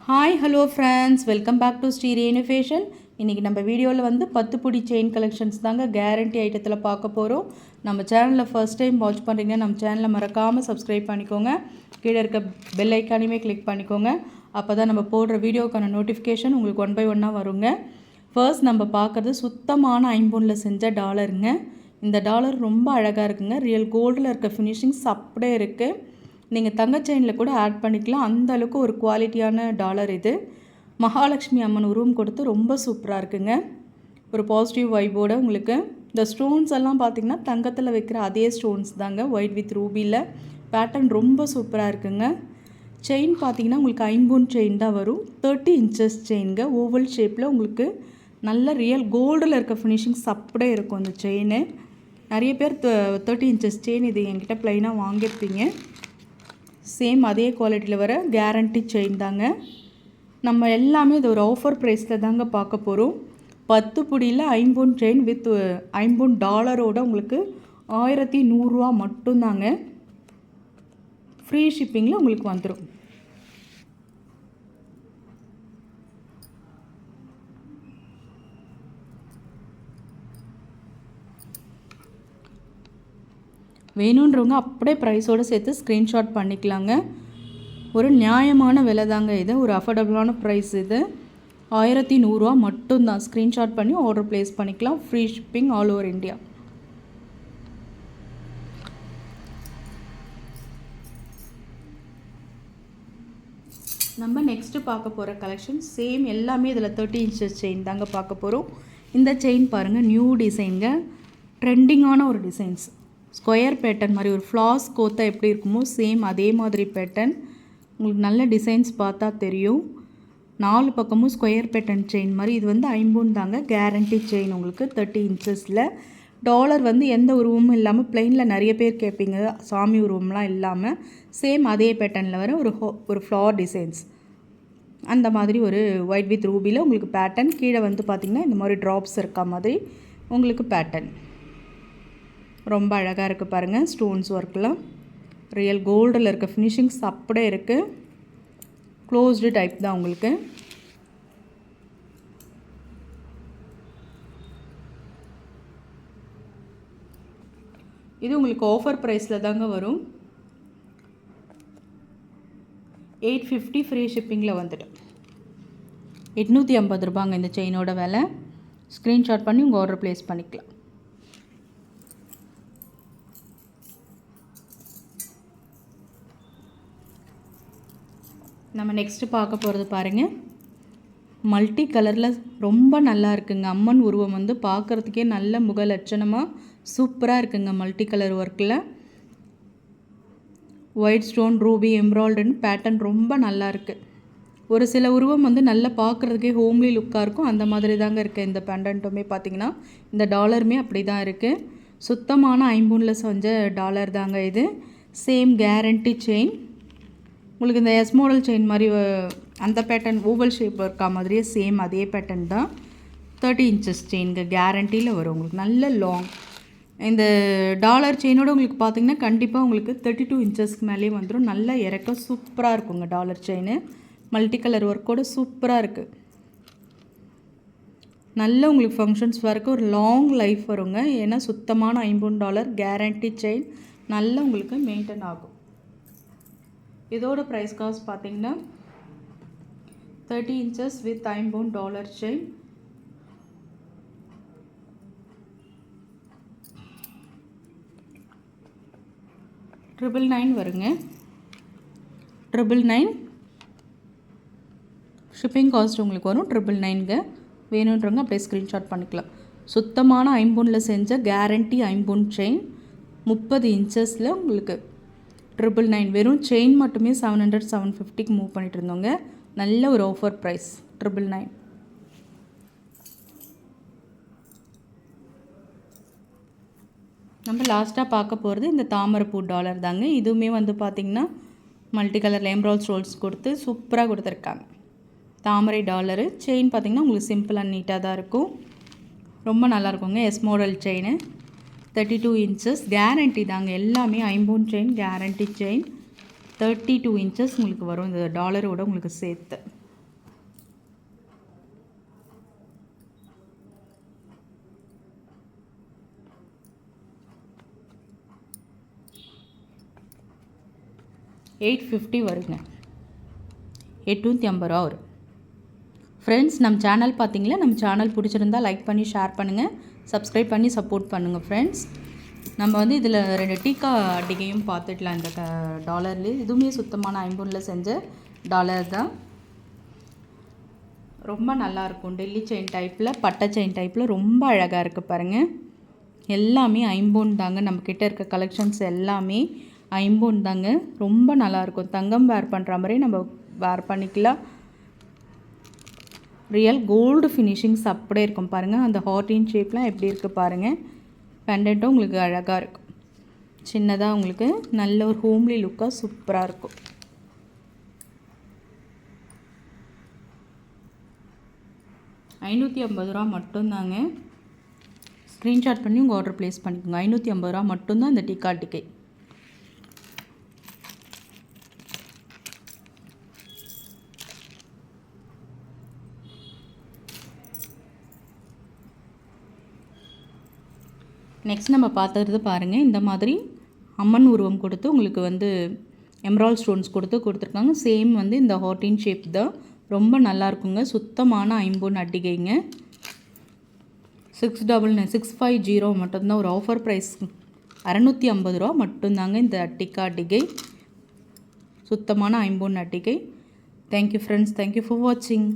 Hi hello friends, welcome back to Shri Renu fashion. இன்றைக்கி நம்ம வீடியோவில் வந்து 10 புடி செயின் கலெக்ஷன்ஸ் தாங்க கேரண்டி ஐட்டத்தில் பார்க்க போகிறோம். நம்ம சேனலில் ஃபர்ஸ்ட் டைம் வாட்ச் பண்ணுறீங்கன்னா நம்ம சேனலை மறக்காமல் சப்ஸ்கிரைப் பண்ணிக்கோங்க. கீழே இருக்க பெல் ஐக்கானையுமே கிளிக் பண்ணிக்கோங்க. அப்போ தான் நம்ம போடுற வீடியோக்கான நோட்டிஃபிகேஷன் உங்களுக்கு 1 by 1 வருங்க. ஃபர்ஸ்ட் நம்ம பார்க்குறது சுத்தமான ஐம்பொனில் செஞ்ச டாலருங்க. இந்த டாலர் ரொம்ப அழகாக இருக்குங்க. ரியல் கோல்டில் இருக்க ஃபினிஷிங்ஸ் அப்படியே இருக்குது. நீங்கள் தங்க செயினில் கூட ஆட் பண்ணிக்கலாம். அந்த அளவுக்கு ஒரு குவாலிட்டியான டாலர் இது. மகாலட்சுமி அம்மன் உருவம் கொடுத்து ரொம்ப சூப்பராக இருக்குங்க. ஒரு பாசிட்டிவ் வைபோட உங்களுக்கு இந்த ஸ்டோன்ஸ் எல்லாம் பார்த்திங்கன்னா தங்கத்தில் வைக்கிற அதே ஸ்டோன்ஸ் தாங்க. ஒயிட் வித் ரூபியில் பேட்டர்ன் ரொம்ப சூப்பராக இருக்குங்க. செயின் பார்த்திங்கன்னா உங்களுக்கு ஐம்பொன் செயின் தான் வரும். 30 inches செயின்ங்க. ஓவல் ஷேப்பில் உங்களுக்கு நல்ல ரியல் கோல்டில் இருக்க ஃபினிஷிங்ஸ் அப்படியே இருக்கும் இந்த செயின். நிறைய பேர் 30 inches செயின் இது என்கிட்ட ப்ளைனாக வாங்கியிருப்பீங்க. சேம் அதே குவாலிட்டியில் வர கேரண்டி செயின் தாங்க. நம்ம எல்லாமே இது ஒரு ஆஃபர் ப்ரைஸில் தாங்க பார்க்க போகிறோம். 10 புடியில் ஐம்பொன் செயின் வித் ஐம்பொன் டாலரோட உங்களுக்கு 1100 ரூபா மட்டும்தாங்க. ஃப்ரீ ஷிப்பிங்கில் உங்களுக்கு வந்துடும். வேணுன்றவங்க அப்படியே ப்ரைஸோடு சேர்த்து ஸ்க்ரீன்ஷாட் பண்ணிக்கலாங்க. ஒரு நியாயமான விலை தாங்க இது. ஒரு அஃபோர்டபுளான ப்ரைஸ் இது. 1100 ரூபா மட்டும்தான். ஸ்க்ரீன்ஷாட் பண்ணி ஆர்டர் ப்ளேஸ் பண்ணிக்கலாம். Free shipping all over India. நம்ம நெக்ஸ்ட்டு பார்க்க போகிற கலெக்ஷன் சேம் எல்லாமே இதில் 30 inches செயின் தாங்க பார்க்க போகிறோம். இந்த செயின் பாருங்கள், நியூ டிசைனுங்க. ட்ரெண்டிங்கான ஒரு டிசைன்ஸ். ஸ்கொயர் பேட்டர்ன் மாதிரி ஒரு ஃப்ளாஸ் கோத்தா எப்படி இருக்குமோ சேம் அதே மாதிரி பேட்டர்ன். உங்களுக்கு நல்ல டிசைன்ஸ் பார்த்தா தெரியும். 4 பக்கமும் ஸ்கொயர் பேட்டர்ன் செயின் மாதிரி. இது வந்து ஐம்பொன் தாங்க. கேரண்டி செயின் உங்களுக்கு 30 inchesல. டாலர் வந்து எந்த உருவமும் இல்லாமல் பிளெயினில் நிறைய பேர் கேட்பீங்க, சாமி உருவம்லாம் இல்லாமல் சேம் அதே பேட்டர்னில் வர ஒரு ஃப்ளார் டிசைன்ஸ். அந்த மாதிரி ஒரு ஒயிட் வித் ரூபியில் உங்களுக்கு பேட்டர்ன். கீழே வந்து பார்த்திங்கன்னா இந்த மாதிரி ட்ராப்ஸ் இருக்கா மாதிரி உங்களுக்கு பேட்டர்ன். ரொம்ப அழகாக இருக்குது பாருங்கள். ஸ்டோன்ஸ் ஒர்க்கெலாம் ரியல் கோல்டில் இருக்க ஃபினிஷிங்ஸ் அப்படியே இருக்குது. க்ளோஸ்டு டைப் தான் உங்களுக்கு. இது உங்களுக்கு ஆஃபர் ப்ரைஸில் தாங்க வரும். 850 ஃப்ரீ ஷிப்பிங்கில் வந்துட்டு 850 ரூபாங்க இந்த செயினோட விலை. ஸ்க்ரீன்ஷாட் பண்ணி உங்கள் ஆர்டர் ப்ளேஸ் பண்ணிக்கலாம். நம்ம நெக்ஸ்ட்டு பார்க்க போகிறது பாருங்கள். மல்டி கலரில் ரொம்ப நல்லா இருக்குங்க. அம்மன் உருவம் வந்து பார்க்குறதுக்கே நல்ல முக லட்சணமாக சூப்பராக இருக்குங்க. மல்டி கலர் ஒர்க்கில் ஒயிட் ஸ்டோன் ரூபி எம்ப்ராய்டர்னு பேட்டர்ன் ரொம்ப நல்லா இருக்குது. ஒரு சில உருவம் வந்து நல்லா பார்க்குறதுக்கே ஹோம்லி லுக்காக இருக்கும். அந்த மாதிரி தாங்க இருக்குது இந்த பெண்டன்ட்டுமே. பார்த்திங்கன்னா இந்த டாலருமே அப்படி தான் இருக்குது. சுத்தமான ஐம்பொனில் செஞ்ச டாலர் தாங்க இது. Same guarantee chain. உங்களுக்கு இந்த எஸ் மாடல் செயின் மாதிரி அந்த பேட்டர்ன் ஓவல் ஷேப் இருக்கா மாதிரியே சேம் அதே பேட்டர்ன் தான். 30 inches செயின்ங்க. கேரண்டியில் வரும் உங்களுக்கு. நல்ல லாங் இந்த டாலர் செயினோட உங்களுக்கு பார்த்திங்கன்னா கண்டிப்பாக உங்களுக்கு 32 inchesக்கு மேலேயே வந்துடும். நல்ல இறக்கம் சூப்பராக இருக்குங்க டாலர் செயின். மல்டி கலர் ஒர்க்கோடு சூப்பராக இருக்குது. நல்ல உங்களுக்கு ஃபங்க்ஷன்ஸ் வரைக்கும் ஒரு லாங் லைஃப் வருங்க. ஏன்னா சுத்தமான ஐம்பொன் டாலர் கேரண்டி செயின் நல்லா உங்களுக்கு மெயின்டைன் ஆகும். இதோட ப்ரைஸ் காஸ்ட் பார்த்திங்கன்னா 30 inches வித் ஐம்பொன் டாலர் செயின். $999 வருங்க. 999 ஷிப்பிங் காஸ்ட் உங்களுக்கு வரும். 999ங்க. வேணுன்றவங்க அப்படியே ஸ்க்ரீன்ஷாட் பண்ணிக்கலாம். சுத்தமான ஐம்பொனில் செஞ்ச கேரண்டி ஐம்பொன் செயின் 30 inchesல உங்களுக்கு 999. வெறும் செயின் மட்டுமே 700 750க்கு மூவ் பண்ணிட்டு இருந்தோங்க. நல்ல ஒரு ஆஃபர் ப்ரைஸ் 999. நம்ம லாஸ்ட்டாக பார்க்க போகிறது இந்த தாமரைப்பூ டாலர் தாங்க. இதுவுமே வந்து பார்த்திங்கன்னா மல்டி கலர் எம்ப்ராய்டரி ஸ்டோன்ஸ் கொடுத்து சூப்பராக கொடுத்துருக்காங்க. தாமரை டாலரு. செயின் பார்த்திங்கன்னா உங்களுக்கு சிம்பிள் அண்ட் நீட்டாக தான் இருக்கும். ரொம்ப நல்லாயிருக்குங்க. S model chain 32 inches guarantee தாங்க. எல்லாமே ஐம்பொன் செயின் கேரண்டி செயின். 32 inches உங்களுக்கு வரும் இந்த டாலரோட உங்களுக்கு சேர்த்து. 850 வருங்க. 850 ரூபா வரும். ஃப்ரெண்ட்ஸ், நம்ம சேனல் பார்த்தீங்களா, நம்ம சேனல் பிடிச்சிருந்தா லைக் பண்ணி ஷேர் பண்ணுங்கள், சப்ஸ்கிரைப் பண்ணி சப்போர்ட் பண்ணுங்கள் ஃப்ரெண்ட்ஸ். நம்ம வந்து இதில் 2 டீக்கா அடிகையும் பார்த்துக்கலாம். இந்த டாலர்லேயே இதுவுமே சுத்தமான ஐம்பொனில் செஞ்ச டாலர் தான். ரொம்ப நல்லாயிருக்கும். டெல்லி செயின் டைப்பில், பட்டை செயின் டைப்பில் ரொம்ப அழகாக இருக்குது பாருங்கள். எல்லாமே ஐம்பொன் தாங்க. நம்மக்கிட்ட இருக்க கலெக்ஷன்ஸ் எல்லாமே ஐம்பொன் தாங்க. ரொம்ப நல்லாயிருக்கும். தங்கம் வேர் பண்ணுற மாதிரி நம்ம வேர் பண்ணிக்கலாம். ரியல் கோல்டு ஃபினிஷிங்ஸ் அப்படியே இருக்கும் பாருங்கள். அந்த ஹார்டின் ஷேப்லாம் எப்படி இருக்குது பாருங்கள். பெண்டன்ட்டும் உங்களுக்கு அழகாக இருக்கும். சின்னதாக உங்களுக்கு நல்ல ஒரு ஹோம்லி லுக்காக சூப்பராக இருக்கும். ₹550 மட்டும்தாங்க. ஸ்க்ரீன்ஷாட் பண்ணி உங்கள் ஆர்டர் ப்ளேஸ் பண்ணிக்கோங்க. ₹550 மட்டும்தான் இந்த டீக்கா டிக்கை. நெக்ஸ்ட் நம்ம பார்த்துறது பாருங்கள். இந்த மாதிரி அம்மன் உருவம் கொடுத்து உங்களுக்கு வந்து எம்ரால்ட் ஸ்டோன்ஸ் கொடுத்துருக்காங்க. சேம் வந்து இந்த ஹார்டின் ஷேப் தான். ரொம்ப நல்லாயிருக்குங்க. சுத்தமான ஐம்பொன் அட்டிகைங்க. 650 மட்டும்தான் ஒரு ஆஃபர் ப்ரைஸ். ₹650 மட்டும்தாங்க இந்த அட்டிக்கா அட்டிகை. சுத்தமான ஐம்பொன் அட்டிகை. Thank you friends. தேங்க்யூ ஃபார் வாட்சிங்.